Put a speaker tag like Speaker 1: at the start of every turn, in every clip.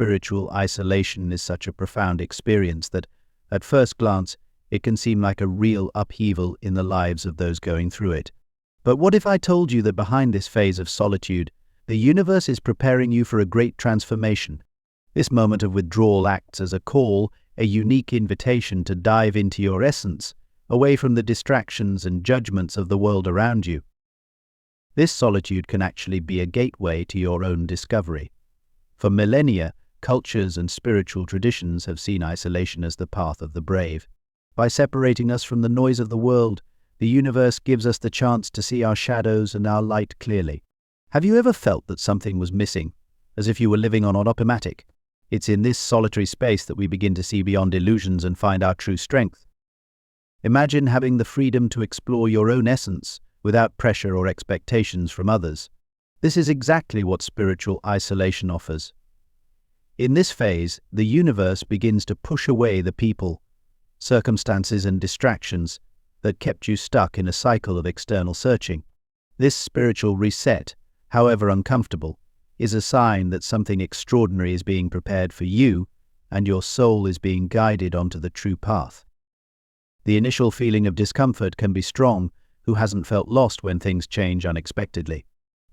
Speaker 1: spiritual isolation is such a profound experience that, at first glance, it can seem like a real upheaval in the lives of those going through it. But what if I told you that behind this phase of solitude, the universe is preparing you for a great transformation? This moment of withdrawal acts as a call, a unique invitation to dive into your essence, away from the distractions and judgments of the world around you. This solitude can actually be a gateway to your own discovery. For millennia, cultures and spiritual traditions have seen isolation as the path of the brave. By separating us from the noise of the world, the universe gives us the chance to see our shadows and our light clearly. Have you ever felt that something was missing, as if you were living on automatic? It's in this solitary space that we begin to see beyond illusions and find our true strength. Imagine having the freedom to explore your own essence without pressure or expectations from others. This is exactly what spiritual isolation offers. In this phase, the universe begins to push away the people, circumstances and distractions that kept you stuck in a cycle of external searching. This spiritual reset, however uncomfortable, is a sign that something extraordinary is being prepared for you and your soul is being guided onto the true path. The initial feeling of discomfort can be strong. Who hasn't felt lost when things change unexpectedly?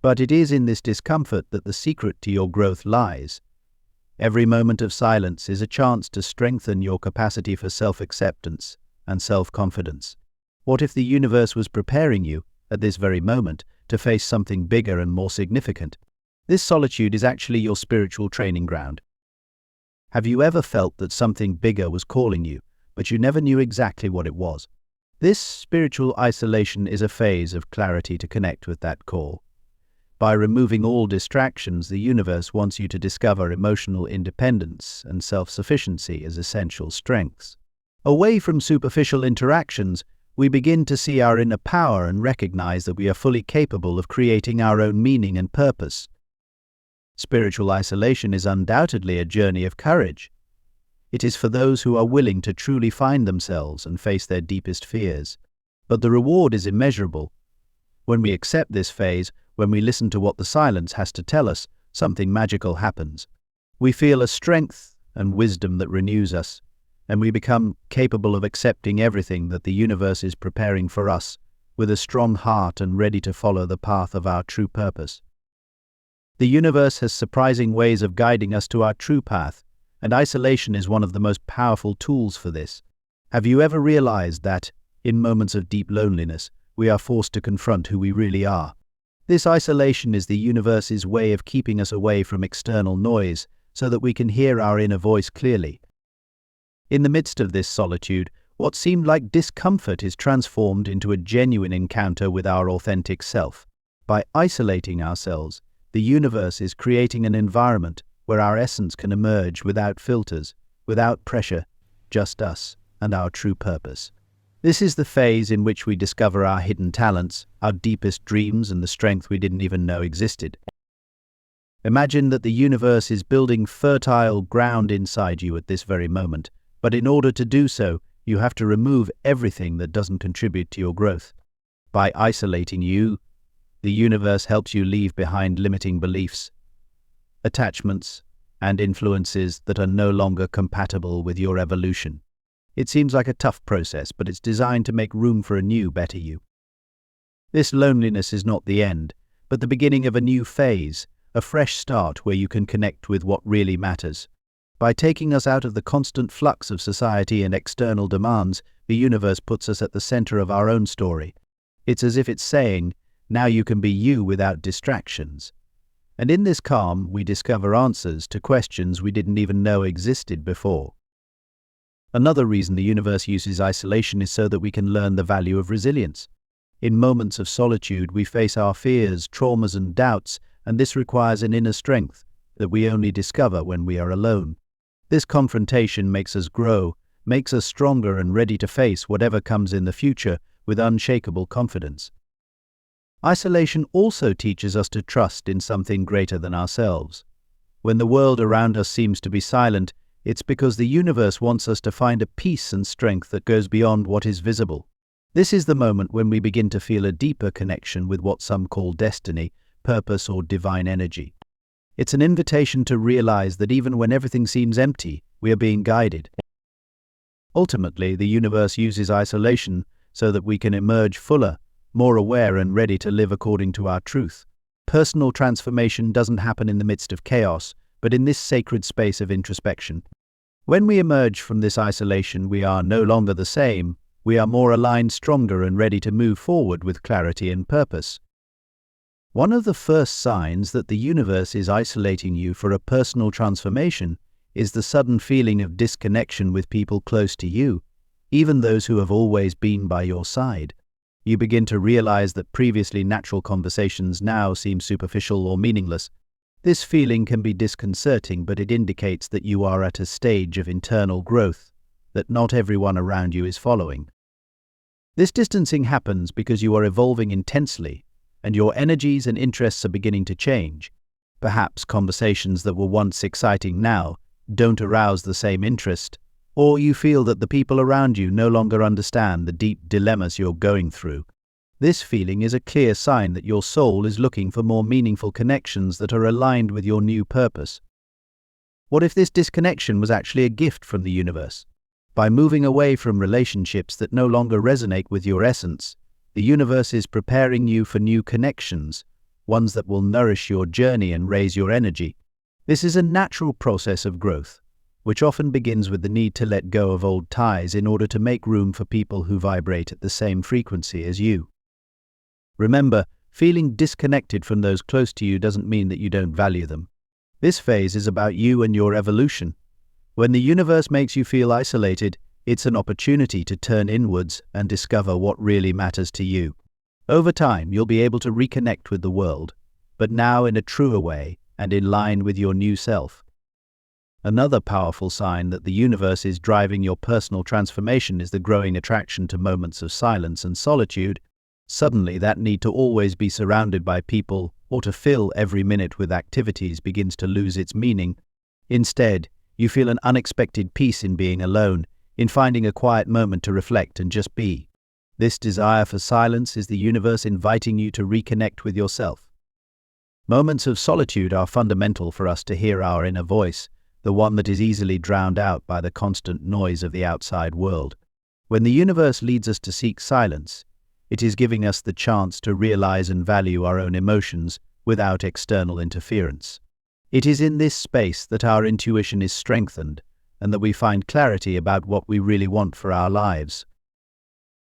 Speaker 1: But it is in this discomfort that the secret to your growth lies. Every moment of silence is a chance to strengthen your capacity for self-acceptance and self-confidence. What if the universe was preparing you, at this very moment, to face something bigger and more significant? This solitude is actually your spiritual training ground. Have you ever felt that something bigger was calling you, but you never knew exactly what it was? This spiritual isolation is a phase of clarity to connect with that call. By removing all distractions, the universe wants you to discover emotional independence and self-sufficiency as essential strengths. Away from superficial interactions, we begin to see our inner power and recognize that we are fully capable of creating our own meaning and purpose. Spiritual isolation is undoubtedly a journey of courage. It is for those who are willing to truly find themselves and face their deepest fears. But the reward is immeasurable. When we accept this phase, when we listen to what the silence has to tell us, something magical happens. We feel a strength and wisdom that renews us, and we become capable of accepting everything that the universe is preparing for us, with a strong heart and ready to follow the path of our true purpose. The universe has surprising ways of guiding us to our true path, and isolation is one of the most powerful tools for this. Have you ever realized that, in moments of deep loneliness, we are forced to confront who we really are? This isolation is the universe's way of keeping us away from external noise so that we can hear our inner voice clearly. In the midst of this solitude, what seemed like discomfort is transformed into a genuine encounter with our authentic self. By isolating ourselves, the universe is creating an environment where our essence can emerge without filters, without pressure, just us and our true purpose. This is the phase in which we discover our hidden talents, our deepest dreams, and the strength we didn't even know existed. Imagine that the universe is building fertile ground inside you at this very moment, but in order to do so, you have to remove everything that doesn't contribute to your growth. By isolating you, the universe helps you leave behind limiting beliefs, attachments, and influences that are no longer compatible with your evolution. It seems like a tough process, but it's designed to make room for a new, better you. This loneliness is not the end, but the beginning of a new phase, a fresh start where you can connect with what really matters. By taking us out of the constant flux of society and external demands, the universe puts us at the center of our own story. It's as if it's saying, now you can be you without distractions. And in this calm, we discover answers to questions we didn't even know existed before. Another reason the universe uses isolation is so that we can learn the value of resilience. In moments of solitude, we face our fears, traumas, and doubts, and this requires an inner strength that we only discover when we are alone. This confrontation makes us grow, makes us stronger and ready to face whatever comes in the future with unshakable confidence. Isolation also teaches us to trust in something greater than ourselves. When the world around us seems to be silent, it's because the universe wants us to find a peace and strength that goes beyond what is visible. This is the moment when we begin to feel a deeper connection with what some call destiny, purpose, or divine energy. It's an invitation to realize that even when everything seems empty, we are being guided. Ultimately, the universe uses isolation so that we can emerge fuller, more aware and ready to live according to our truth. Personal transformation doesn't happen in the midst of chaos, but in this sacred space of introspection. When we emerge from this isolation, we are no longer the same. We are more aligned, stronger, and ready to move forward with clarity and purpose. One of the first signs that the universe is isolating you for a personal transformation is the sudden feeling of disconnection with people close to you, even those who have always been by your side. You begin to realize that previously natural conversations now seem superficial or meaningless. This feeling can be disconcerting, but it indicates that you are at a stage of internal growth that not everyone around you is following. This distancing happens because you are evolving intensely, and your energies and interests are beginning to change. Perhaps conversations that were once exciting now don't arouse the same interest, or you feel that the people around you no longer understand the deep dilemmas you're going through. This feeling is a clear sign that your soul is looking for more meaningful connections that are aligned with your new purpose. What if this disconnection was actually a gift from the universe? By moving away from relationships that no longer resonate with your essence, the universe is preparing you for new connections, ones that will nourish your journey and raise your energy. This is a natural process of growth, which often begins with the need to let go of old ties in order to make room for people who vibrate at the same frequency as you. Remember, feeling disconnected from those close to you doesn't mean that you don't value them. This phase is about you and your evolution. When the universe makes you feel isolated, it's an opportunity to turn inwards and discover what really matters to you. Over time, you'll be able to reconnect with the world, but now in a truer way and in line with your new self. Another powerful sign that the universe is driving your personal transformation is the growing attraction to moments of silence and solitude. Suddenly, that need to always be surrounded by people or to fill every minute with activities begins to lose its meaning. Instead, you feel an unexpected peace in being alone, in finding a quiet moment to reflect and just be. This desire for silence is the universe inviting you to reconnect with yourself. Moments of solitude are fundamental for us to hear our inner voice, the one that is easily drowned out by the constant noise of the outside world. When the universe leads us to seek silence, it is giving us the chance to realize and value our own emotions without external interference. It is in this space that our intuition is strengthened and that we find clarity about what we really want for our lives.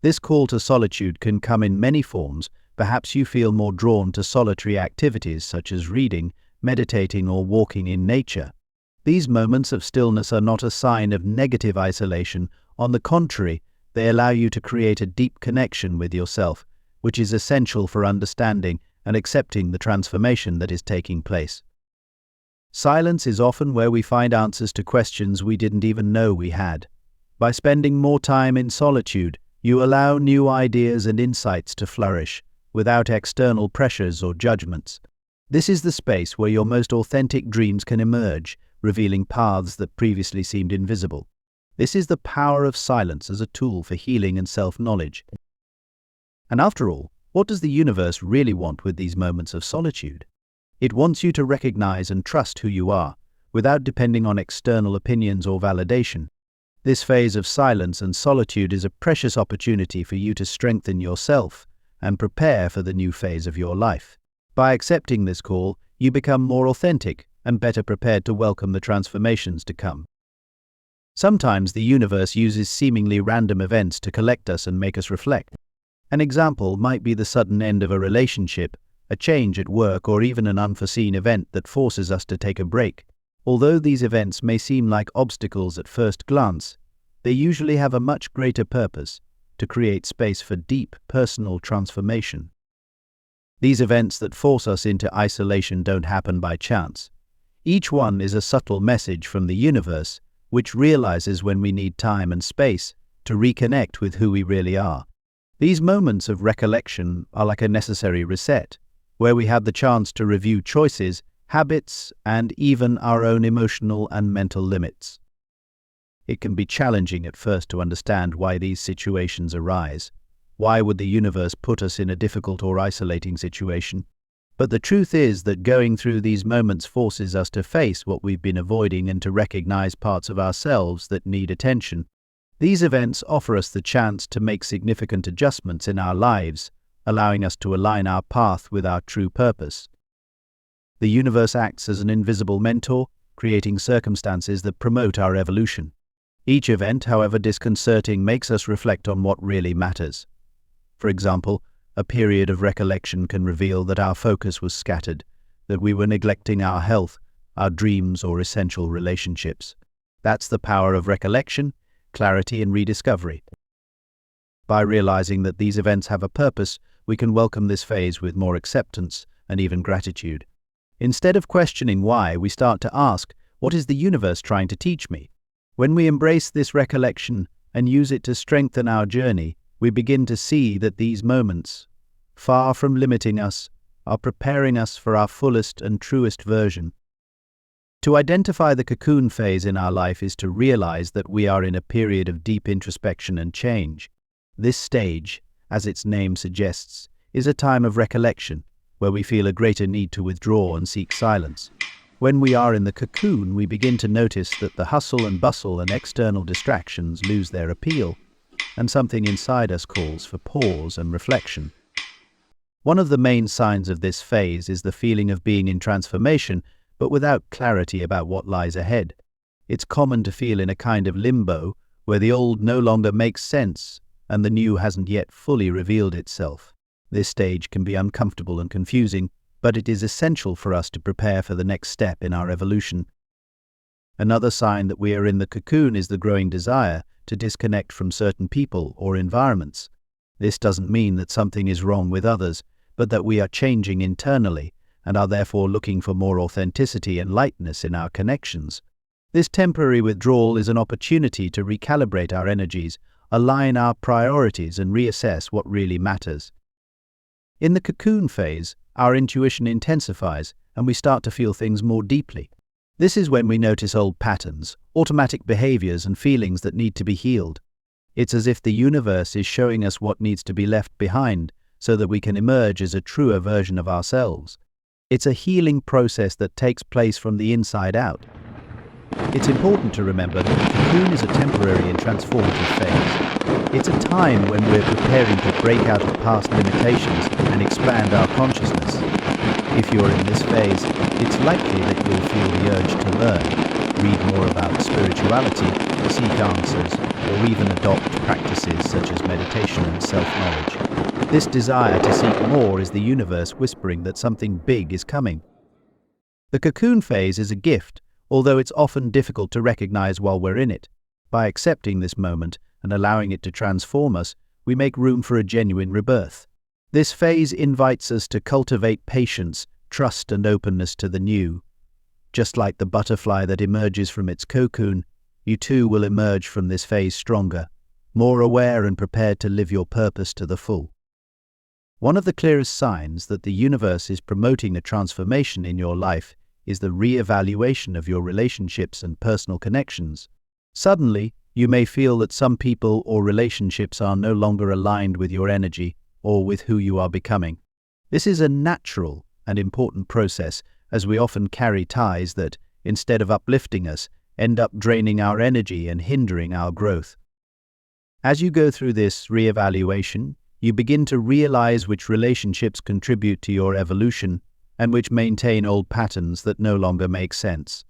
Speaker 1: This call to solitude can come in many forms. Perhaps you feel more drawn to solitary activities such as reading, meditating, or walking in nature. These moments of stillness are not a sign of negative isolation. On the contrary, they allow you to create a deep connection with yourself, which is essential for understanding and accepting the transformation that is taking place. Silence is often where we find answers to questions we didn't even know we had. By spending more time in solitude, you allow new ideas and insights to flourish, without external pressures or judgments. This is the space where your most authentic dreams can emerge, revealing paths that previously seemed invisible. This is the power of silence as a tool for healing and self-knowledge. And after all, what does the universe really want with these moments of solitude? It wants you to recognize and trust who you are, without depending on external opinions or validation. This phase of silence and solitude is a precious opportunity for you to strengthen yourself and prepare for the new phase of your life. By accepting this call, you become more authentic and better prepared to welcome the transformations to come. Sometimes the universe uses seemingly random events to collect us and make us reflect. An example might be the sudden end of a relationship, a change at work, or even an unforeseen event that forces us to take a break. Although these events may seem like obstacles at first glance, they usually have a much greater purpose: to create space for deep, personal transformation. These events that force us into isolation don't happen by chance. Each one is a subtle message from the universe, which realizes when we need time and space to reconnect with who we really are. These moments of recollection are like a necessary reset, where we have the chance to review choices, habits, and even our own emotional and mental limits. It can be challenging at first to understand why these situations arise. Why would the universe put us in a difficult or isolating situation? But the truth is that going through these moments forces us to face what we've been avoiding and to recognize parts of ourselves that need attention. These events offer us the chance to make significant adjustments in our lives, allowing us to align our path with our true purpose. The universe acts as an invisible mentor, creating circumstances that promote our evolution. Each event, however disconcerting, makes us reflect on what really matters. For example, a period of recollection can reveal that our focus was scattered, that we were neglecting our health, our dreams, or essential relationships. That's the power of recollection, clarity, and rediscovery. By realizing that these events have a purpose, we can welcome this phase with more acceptance and even gratitude. Instead of questioning why, we start to ask, what is the universe trying to teach me? When we embrace this recollection and use it to strengthen our journey, we begin to see that these moments, far from limiting us, are preparing us for our fullest and truest version. To identify the cocoon phase in our life is to realize that we are in a period of deep introspection and change. This stage, as its name suggests, is a time of recollection, where we feel a greater need to withdraw and seek silence. When we are in the cocoon, we begin to notice that the hustle and bustle and external distractions lose their appeal, and something inside us calls for pause and reflection. One of the main signs of this phase is the feeling of being in transformation, but without clarity about what lies ahead. It's common to feel in a kind of limbo, where the old no longer makes sense, and the new hasn't yet fully revealed itself. This stage can be uncomfortable and confusing, but it is essential for us to prepare for the next step in our evolution. Another sign that we are in the cocoon is the growing desire to disconnect from certain people or environments. This doesn't mean that something is wrong with others, but that we are changing internally and are therefore looking for more authenticity and lightness in our connections. This temporary withdrawal is an opportunity to recalibrate our energies, align our priorities, and reassess what really matters. In the cocoon phase, our intuition intensifies and we start to feel things more deeply. This is when we notice old patterns, automatic behaviors, and feelings that need to be healed. It's as if the universe is showing us what needs to be left behind so that we can emerge as a truer version of ourselves. It's a healing process that takes place from the inside out. It's important to remember that the cocoon is a temporary and transformative phase. It's a time when we're preparing to break out of past limitations and expand our consciousness. If you're in this phase, it's likely that you'll feel the urge to learn, read more about spirituality, seek answers, or even adopt practices such as meditation and self-knowledge. This desire to seek more is the universe whispering that something big is coming. The cocoon phase is a gift, although it's often difficult to recognize while we're in it. By accepting this moment and allowing it to transform us, we make room for a genuine rebirth. This phase invites us to cultivate patience, trust, and openness to the new. Just like the butterfly that emerges from its cocoon, you too will emerge from this phase stronger, more aware and prepared to live your purpose to the full. One of the clearest signs that the universe is promoting a transformation in your life is the re-evaluation of your relationships and personal connections. Suddenly, you may feel that some people or relationships are no longer aligned with your energy or with who you are becoming. This is a natural and important process, as we often carry ties that, instead of uplifting us, end up draining our energy and hindering our growth. As you go through this re-evaluation, you begin to realize which relationships contribute to your evolution and which maintain old patterns that no longer make sense.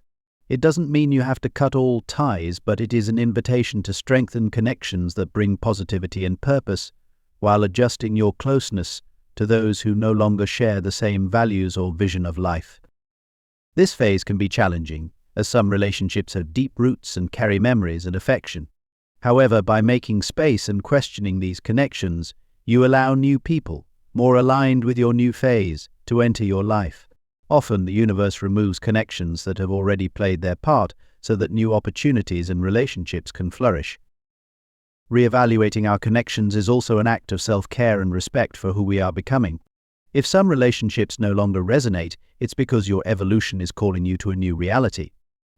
Speaker 1: It doesn't mean you have to cut all ties, but it is an invitation to strengthen connections that bring positivity and purpose, while adjusting your closeness to those who no longer share the same values or vision of life. This phase can be challenging, as some relationships have deep roots and carry memories and affection. However, by making space and questioning these connections, you allow new people, more aligned with your new phase, to enter your life. Often, the universe removes connections that have already played their part so that new opportunities and relationships can flourish. Reevaluating our connections is also an act of self-care and respect for who we are becoming. If some relationships no longer resonate, it's because your evolution is calling you to a new reality.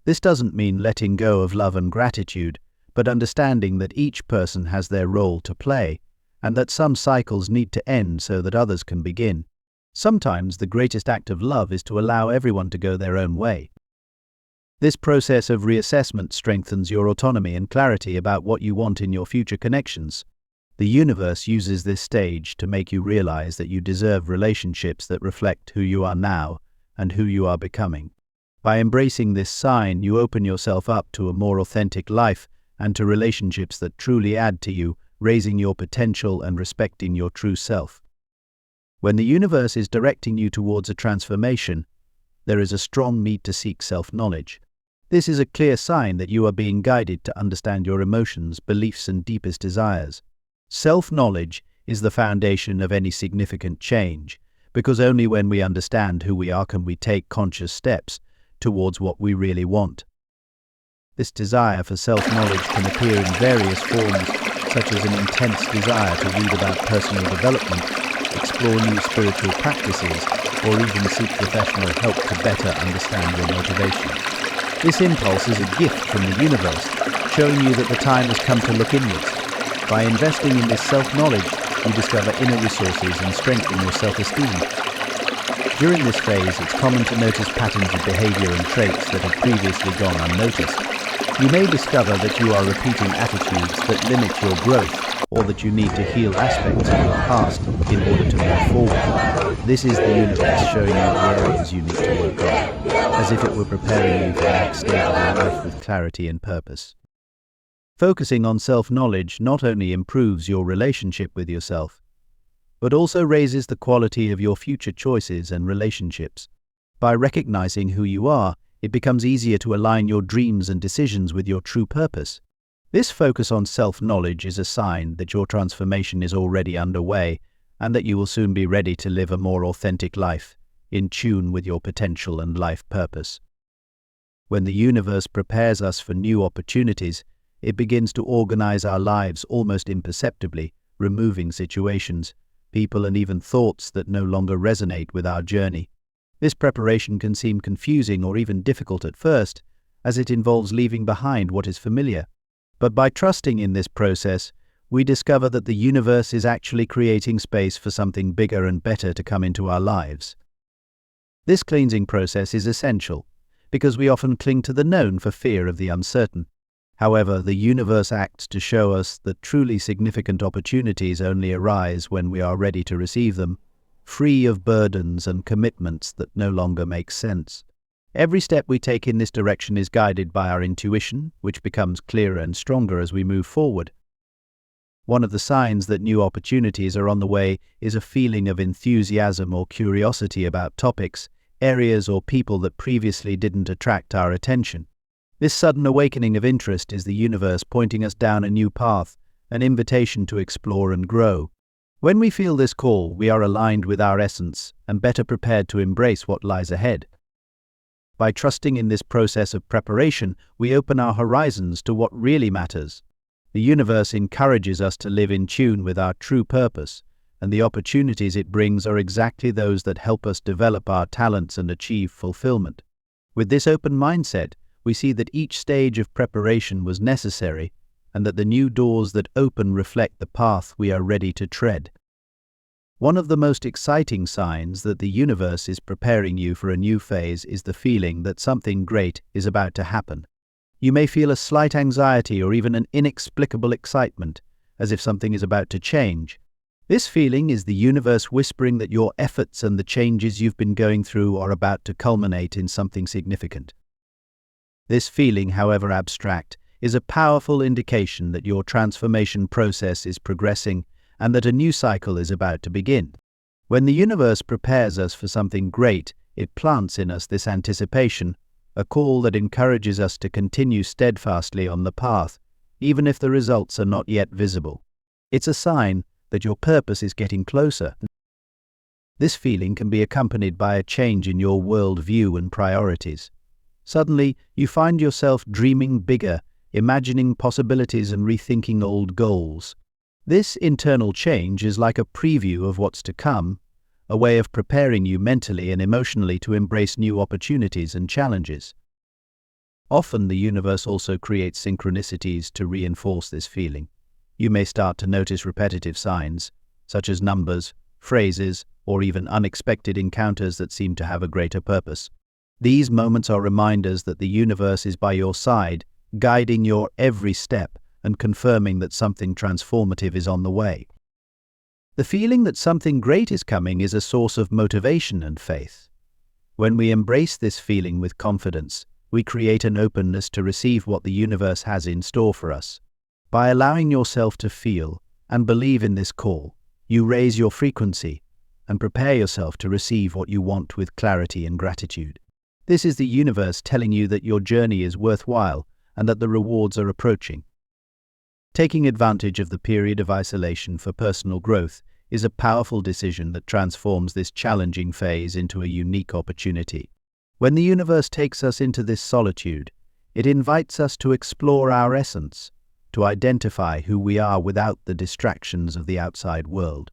Speaker 1: This doesn't mean letting go of love and gratitude, but understanding that each person has their role to play, and that some cycles need to end so that others can begin. Sometimes the greatest act of love is to allow everyone to go their own way. This process of reassessment strengthens your autonomy and clarity about what you want in your future connections. The universe uses this stage to make you realize that you deserve relationships that reflect who you are now and who you are becoming. By embracing this sign, you open yourself up to a more authentic life and to relationships that truly add to you, raising your potential and respecting your true self. When the universe is directing you towards a transformation, there is a strong need to seek self-knowledge. This is a clear sign that you are being guided to understand your emotions, beliefs, and deepest desires. Self-knowledge is the foundation of any significant change, because only when we understand who we are can we take conscious steps towards what we really want. This desire for self-knowledge can appear in various forms, such as an intense desire to read about personal development, explore new spiritual practices, or even seek professional help to better understand your motivations. This impulse is a gift from the universe, showing you that the time has come to look inwards. By investing in this self-knowledge, you discover inner resources and strengthen your self-esteem. During this phase, it's common to notice patterns of behavior and traits that have previously gone unnoticed. You may discover that you are repeating attitudes that limit your growth, or that you need to heal aspects of your past in order to move forward. This is the universe showing you the areas you need to work on, as if it were preparing you for the next stage of your life with clarity and purpose. Focusing on self-knowledge not only improves your relationship with yourself, but also raises the quality of your future choices and relationships. By recognizing who you are, it becomes easier to align your dreams and decisions with your true purpose. This focus on self-knowledge is a sign that your transformation is already underway and that you will soon be ready to live a more authentic life, in tune with your potential and life purpose. When the universe prepares us for new opportunities, it begins to organize our lives almost imperceptibly, removing situations, people, and even thoughts that no longer resonate with our journey. This preparation can seem confusing or even difficult at first, as it involves leaving behind what is familiar. But by trusting in this process, we discover that the universe is actually creating space for something bigger and better to come into our lives. This cleansing process is essential, because we often cling to the known for fear of the uncertain. However, the universe acts to show us that truly significant opportunities only arise when we are ready to receive them, free of burdens and commitments that no longer make sense. Every step we take in this direction is guided by our intuition, which becomes clearer and stronger as we move forward. One of the signs that new opportunities are on the way is a feeling of enthusiasm or curiosity about topics, areas, or people that previously didn't attract our attention. This sudden awakening of interest is the universe pointing us down a new path, an invitation to explore and grow. When we feel this call, we are aligned with our essence and better prepared to embrace what lies ahead. By trusting in this process of preparation, we open our horizons to what really matters. The universe encourages us to live in tune with our true purpose, and the opportunities it brings are exactly those that help us develop our talents and achieve fulfillment. With this open mindset, we see that each stage of preparation was necessary, and that the new doors that open reflect the path we are ready to tread. One of the most exciting signs that the universe is preparing you for a new phase is the feeling that something great is about to happen. You may feel a slight anxiety or even an inexplicable excitement, as if something is about to change. This feeling is the universe whispering that your efforts and the changes you've been going through are about to culminate in something significant. This feeling, however abstract, is a powerful indication that your transformation process is progressing and that a new cycle is about to begin. When the universe prepares us for something great, it plants in us this anticipation, a call that encourages us to continue steadfastly on the path, even if the results are not yet visible. It's a sign that your purpose is getting closer. This feeling can be accompanied by a change in your worldview and priorities. Suddenly, you find yourself dreaming bigger, imagining possibilities and rethinking old goals. This internal change is like a preview of what's to come, a way of preparing you mentally and emotionally to embrace new opportunities and challenges. Often the universe also creates synchronicities to reinforce this feeling. You may start to notice repetitive signs, such as numbers, phrases, or even unexpected encounters that seem to have a greater purpose. These moments are reminders that the universe is by your side, guiding your every step and confirming that something transformative is on the way. The feeling that something great is coming is a source of motivation and faith. When we embrace this feeling with confidence, we create an openness to receive what the universe has in store for us. By allowing yourself to feel and believe in this call, you raise your frequency and prepare yourself to receive what you want with clarity and gratitude. This is the universe telling you that your journey is worthwhile and that the rewards are approaching. Taking advantage of the period of isolation for personal growth is a powerful decision that transforms this challenging phase into a unique opportunity. When the universe takes us into this solitude, it invites us to explore our essence, to identify who we are without the distractions of the outside world.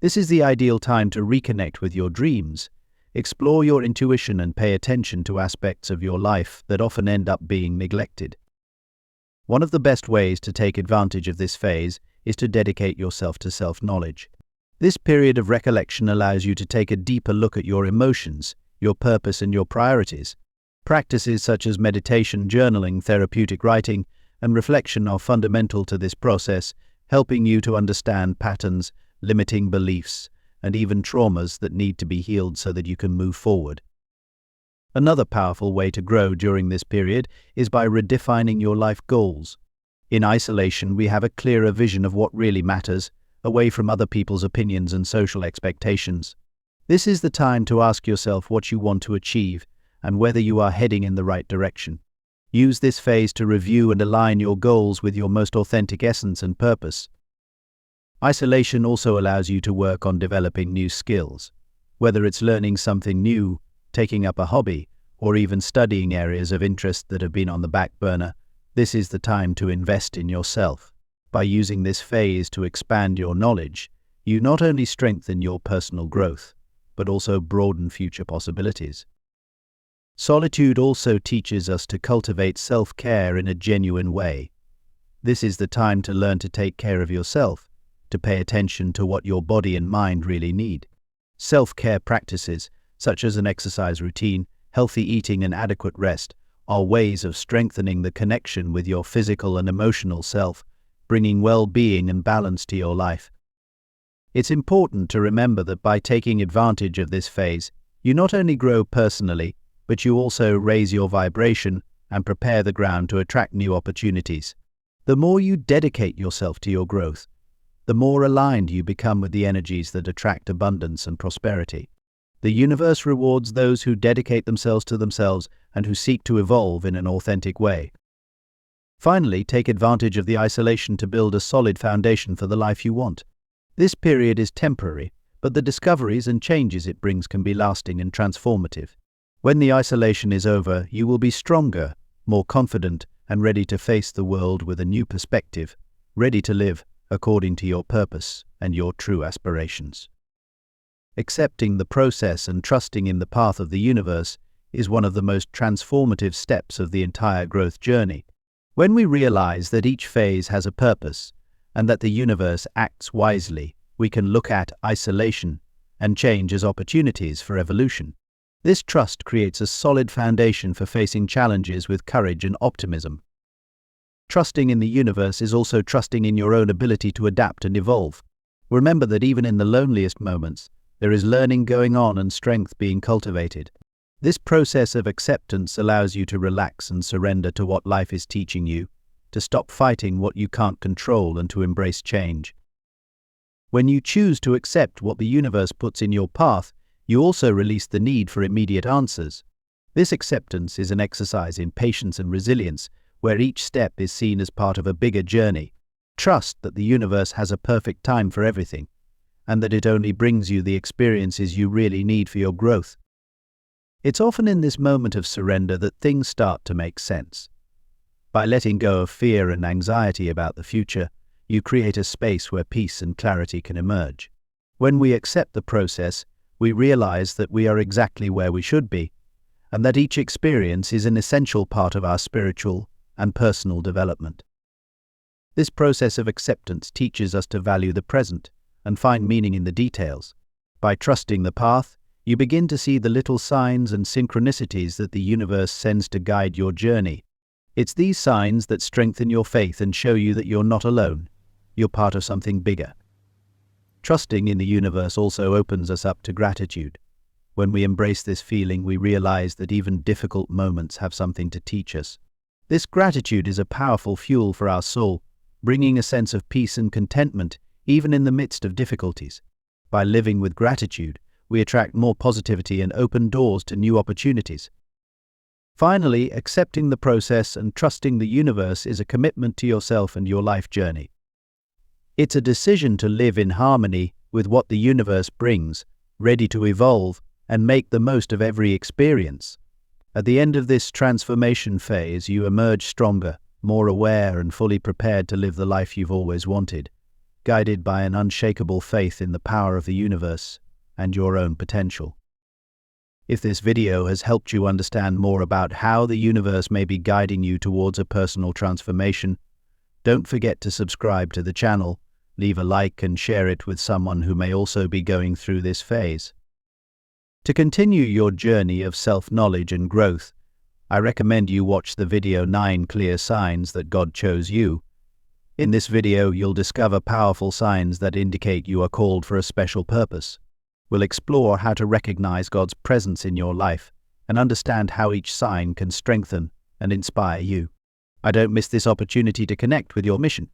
Speaker 1: This is the ideal time to reconnect with your dreams, explore your intuition, and pay attention to aspects of your life that often end up being neglected. One of the best ways to take advantage of this phase is to dedicate yourself to self-knowledge. This period of recollection allows you to take a deeper look at your emotions, your purpose, and your priorities. Practices such as meditation, journaling, therapeutic writing, and reflection are fundamental to this process, helping you to understand patterns, limiting beliefs, and even traumas that need to be healed so that you can move forward. Another powerful way to grow during this period is by redefining your life goals. In isolation, we have a clearer vision of what really matters, away from other people's opinions and social expectations. This is the time to ask yourself what you want to achieve and whether you are heading in the right direction. Use this phase to review and align your goals with your most authentic essence and purpose. Isolation also allows you to work on developing new skills. Whether it's learning something new, taking up a hobby, or even studying areas of interest that have been on the back burner, this is the time to invest in yourself. By using this phase to expand your knowledge, you not only strengthen your personal growth, but also broaden future possibilities. Solitude also teaches us to cultivate self-care in a genuine way. This is the time to learn to take care of yourself, to pay attention to what your body and mind really need. Self-care practices, such as an exercise routine, healthy eating, and adequate rest, are ways of strengthening the connection with your physical and emotional self, bringing well-being and balance to your life. It's important to remember that by taking advantage of this phase, you not only grow personally, but you also raise your vibration and prepare the ground to attract new opportunities. The more you dedicate yourself to your growth, the more aligned you become with the energies that attract abundance and prosperity. The universe rewards those who dedicate themselves to themselves and who seek to evolve in an authentic way. Finally, take advantage of the isolation to build a solid foundation for the life you want. This period is temporary, but the discoveries and changes it brings can be lasting and transformative. When the isolation is over, you will be stronger, more confident, and ready to face the world with a new perspective, ready to live according to your purpose and your true aspirations. Accepting the process and trusting in the path of the universe is one of the most transformative steps of the entire growth journey. When we realize that each phase has a purpose and that the universe acts wisely, we can look at isolation and change as opportunities for evolution. This trust creates a solid foundation for facing challenges with courage and optimism. Trusting in the universe is also trusting in your own ability to adapt and evolve. Remember that even in the loneliest moments, there is learning going on and strength being cultivated. This process of acceptance allows you to relax and surrender to what life is teaching you, to stop fighting what you can't control and to embrace change. When you choose to accept what the universe puts in your path, you also release the need for immediate answers. This acceptance is an exercise in patience and resilience, where each step is seen as part of a bigger journey. Trust that the universe has a perfect time for everything, and that it only brings you the experiences you really need for your growth. It's often in this moment of surrender that things start to make sense. By letting go of fear and anxiety about the future, you create a space where peace and clarity can emerge. When we accept the process, we realize that we are exactly where we should be, and that each experience is an essential part of our spiritual and personal development. This process of acceptance teaches us to value the present and find meaning in the details. By trusting the path, you begin to see the little signs and synchronicities that the universe sends to guide your journey. It's these signs that strengthen your faith and show you that you're not alone. You're part of something bigger. Trusting in the universe also opens us up to gratitude. When we embrace this feeling, we realize that even difficult moments have something to teach us. This gratitude is a powerful fuel for our soul, bringing a sense of peace and contentment even in the midst of difficulties. By living with gratitude, we attract more positivity and open doors to new opportunities. Finally, accepting the process and trusting the universe is a commitment to yourself and your life journey. It's a decision to live in harmony with what the universe brings, ready to evolve and make the most of every experience. At the end of this transformation phase, you emerge stronger, more aware and fully prepared to live the life you've always wanted, guided by an unshakable faith in the power of the universe and your own potential. If this video has helped you understand more about how the universe may be guiding you towards a personal transformation, don't forget to subscribe to the channel, leave a like and share it with someone who may also be going through this phase. To continue your journey of self-knowledge and growth, I recommend you watch the video 9 Clear Signs That God Chose You. In this video, you'll discover powerful signs that indicate you are called for a special purpose. We'll explore how to recognize God's presence in your life and understand how each sign can strengthen and inspire you. Don't miss this opportunity to connect with your mission.